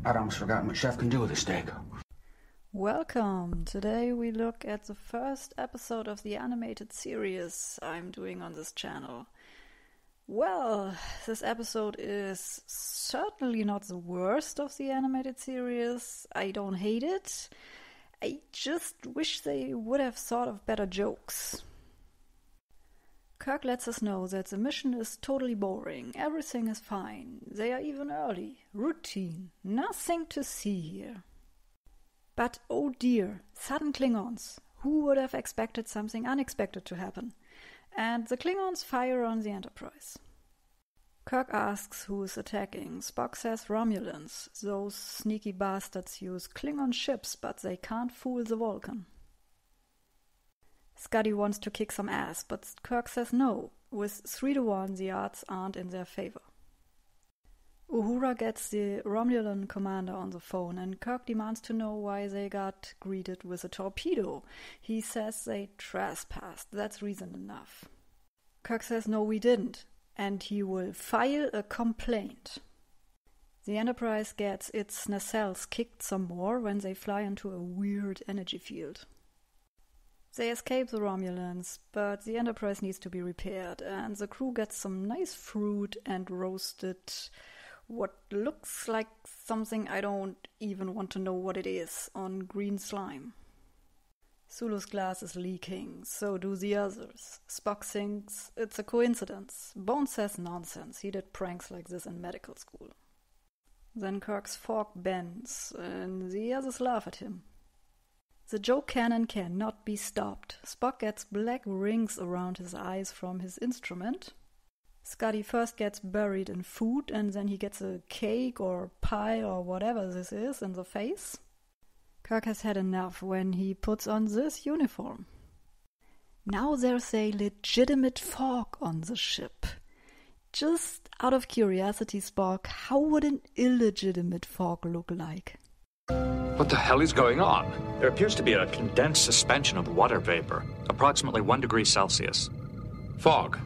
I'd almost forgotten what Chef can do with a steak. Welcome! Today we look at the first episode of the animated series I'm doing on this channel. Well, this episode is certainly not the worst of the animated series. I don't hate it. I just wish they would have thought of better jokes. Kirk lets us know that the mission is totally boring. Everything is fine. They are even early. Routine. Nothing to see here. But oh dear, sudden Klingons. Who would have expected something unexpected to happen? And the Klingons fire on the Enterprise. Kirk asks who is attacking. Spock says Romulans. Those sneaky bastards use Klingon ships, but they can't fool the Vulcan. Scotty wants to kick some ass, but Kirk says no. With 3-1, the odds aren't in their favor. Uhura gets the Romulan commander on the phone, and Kirk demands to know why they got greeted with a torpedo. He says they trespassed. That's reason enough. Kirk says no, we didn't, and he will file a complaint. The Enterprise gets its nacelles kicked some more when they fly into a weird energy field. They escape the Romulans, but the Enterprise needs to be repaired, and the crew gets some nice fruit and roasted what looks like something I don't even want to know what it is, on green slime. Sulu's glass is leaking, so do the others. Spock thinks it's a coincidence. Bones says nonsense, he did pranks like this in medical school. Then Kirk's fork bends, and the others laugh at him. The joke cannon cannot be stopped. Spock gets black rings around his eyes from his instrument. Scotty first gets buried in food, and then he gets a cake or pie or whatever this is in the face. Kirk has had enough when he puts on this uniform. Now there's a legitimate fork on the ship. Just out of curiosity, Spock, how would an illegitimate fork look like? What the hell is going on? There appears to be a condensed suspension of water vapor, approximately 1 degree Celsius. Fog.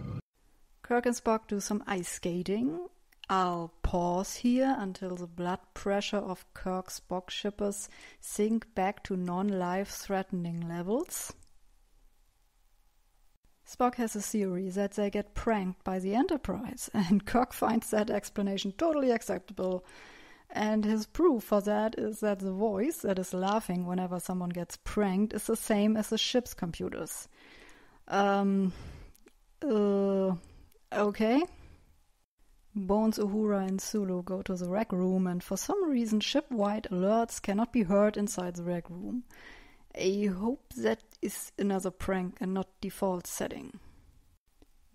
Kirk and Spock do some ice skating. I'll pause here until the blood pressure of Kirk's Spock shippers sink back to non-life-threatening levels. Spock has a theory that they get pranked by the Enterprise, and Kirk finds that explanation totally acceptable. And his proof for that is that the voice that is laughing whenever someone gets pranked is the same as the ship's computers. Okay. Bones, Uhura, and Sulu go to the rec room, and for some reason ship-wide alerts cannot be heard inside the rec room. I hope that is another prank and not default setting.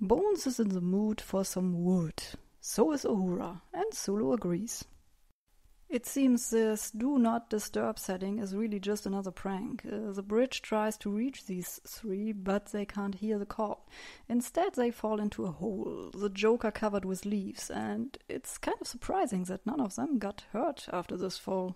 Bones is in the mood for some wood. So is Uhura, and Sulu agrees. It seems this do not disturb setting is really just another prank. The bridge tries to reach these three, but they can't hear the call. Instead, they fall into a hole, the Joker covered with leaves, and it's kind of surprising that none of them got hurt after this fall.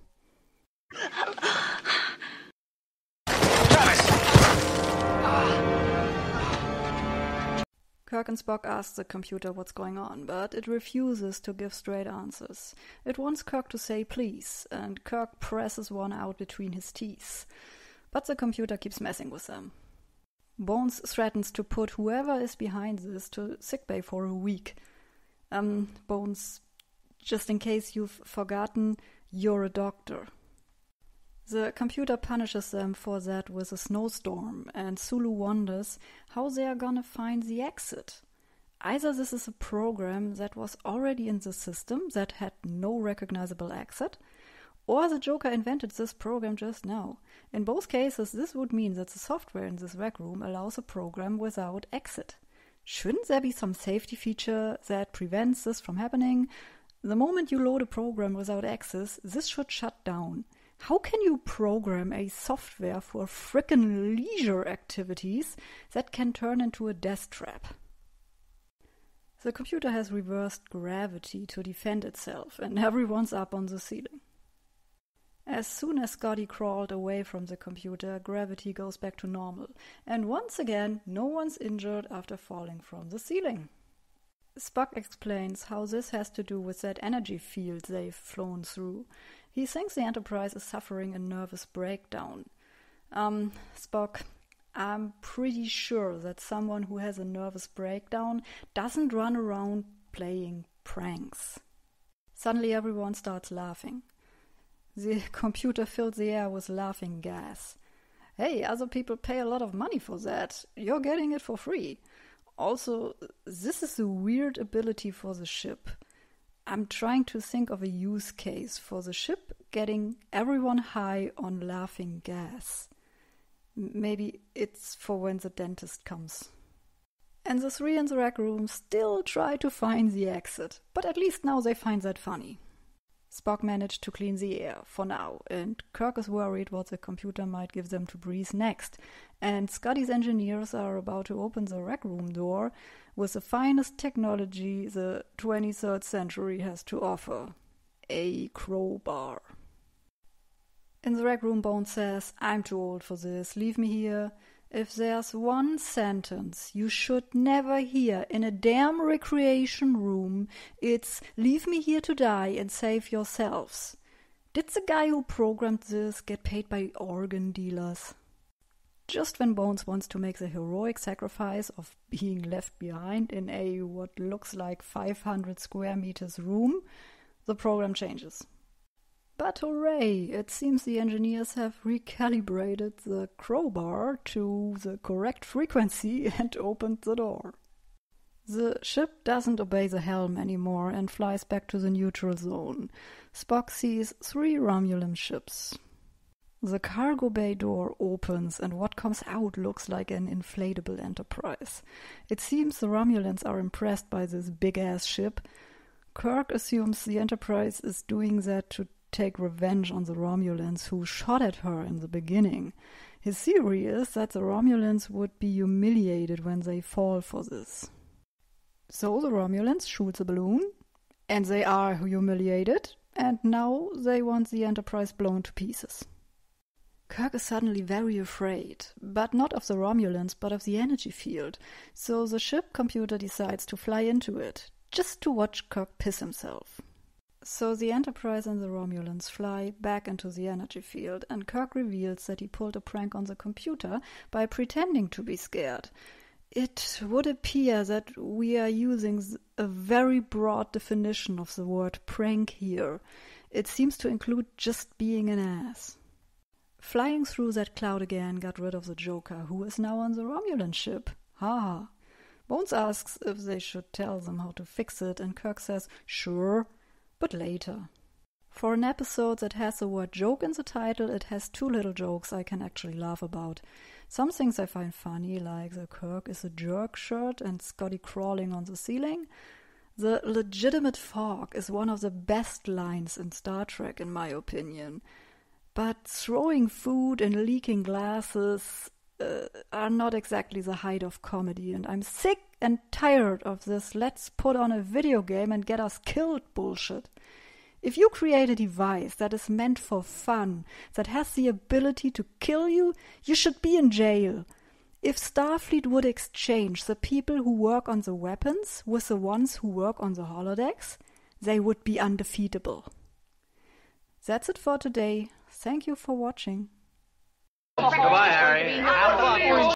Kirk and Spock ask the computer what's going on, but it refuses to give straight answers. It wants Kirk to say please, and Kirk presses one out between his teeth. But the computer keeps messing with them. Bones threatens to put whoever is behind this to sickbay for a week. Bones, just in case you've forgotten, you're a doctor. The computer punishes them for that with a snowstorm, and Sulu wonders how they are gonna find the exit. Either this is a program that was already in the system that had no recognizable exit, or the Joker invented this program just now. In both cases, this would mean that the software in this rec room allows a program without exit. Shouldn't there be some safety feature that prevents this from happening? The moment you load a program without access, this should shut down. How can you program a software for frickin' leisure activities that can turn into a death trap? The computer has reversed gravity to defend itself, and everyone's up on the ceiling. As soon as Scotty crawled away from the computer, gravity goes back to normal, and once again, no one's injured after falling from the ceiling. Spock explains how this has to do with that energy field they've flown through. He thinks the Enterprise is suffering a nervous breakdown. Spock, I'm pretty sure that someone who has a nervous breakdown doesn't run around playing pranks. Suddenly everyone starts laughing. The computer fills the air with laughing gas. Hey, other people pay a lot of money for that. You're getting it for free. Also, this is a weird ability for the ship. I'm trying to think of a use case for the ship getting everyone high on laughing gas. Maybe it's for when the dentist comes. And the three in the rec room still try to find the exit, but at least now they find that funny. Spock managed to clean the air, for now, and Kirk is worried what the computer might give them to breathe next, and Scotty's engineers are about to open the rec room door with the finest technology the 23rd century has to offer. A crowbar. In the rec room, Bones says, I'm too old for this, leave me here. If there's one sentence you should never hear in a damn recreation room, it's leave me here to die and save yourselves. Did the guy who programmed this get paid by organ dealers? Just when Bones wants to make the heroic sacrifice of being left behind in a what looks like 500 square meters room, the program changes. But hooray, it seems the engineers have recalibrated the crowbar to the correct frequency and opened the door. The ship doesn't obey the helm anymore and flies back to the neutral zone. Spock sees 3 Romulan ships. The cargo bay door opens and what comes out looks like an inflatable Enterprise. It seems the Romulans are impressed by this big-ass ship. Kirk assumes the Enterprise is doing that to take revenge on the Romulans who shot at her in the beginning. His theory is that the Romulans would be humiliated when they fall for this. So the Romulans shoot the balloon, and they are humiliated, and now they want the Enterprise blown to pieces. Kirk is suddenly very afraid, but not of the Romulans, but of the energy field, so the ship computer decides to fly into it, just to watch Kirk piss himself. So the Enterprise and the Romulans fly back into the energy field, and Kirk reveals that he pulled a prank on the computer by pretending to be scared. It would appear that we are using a very broad definition of the word prank here. It seems to include just being an ass. Flying through that cloud again got rid of the Joker, who is now on the Romulan ship. Ha! Bones asks if they should tell them how to fix it, and Kirk says, sure, but later. For an episode that has the word joke in the title, it has 2 little jokes I can actually laugh about. Some things I find funny, like the Kirk is a jerk shirt and Scotty crawling on the ceiling. The legitimate fog is one of the best lines in Star Trek, in my opinion. But throwing food and leaking glasses are not exactly the height of comedy, and I'm sick and tired of this let's put on a video game and get us killed bullshit. If you create a device that is meant for fun, that has the ability to kill you, you should be in jail. If Starfleet would exchange the people who work on the weapons with the ones who work on the holodecks, they would be undefeatable. That's it for today. Thank you for watching. Goodbye, Harry. Have fun.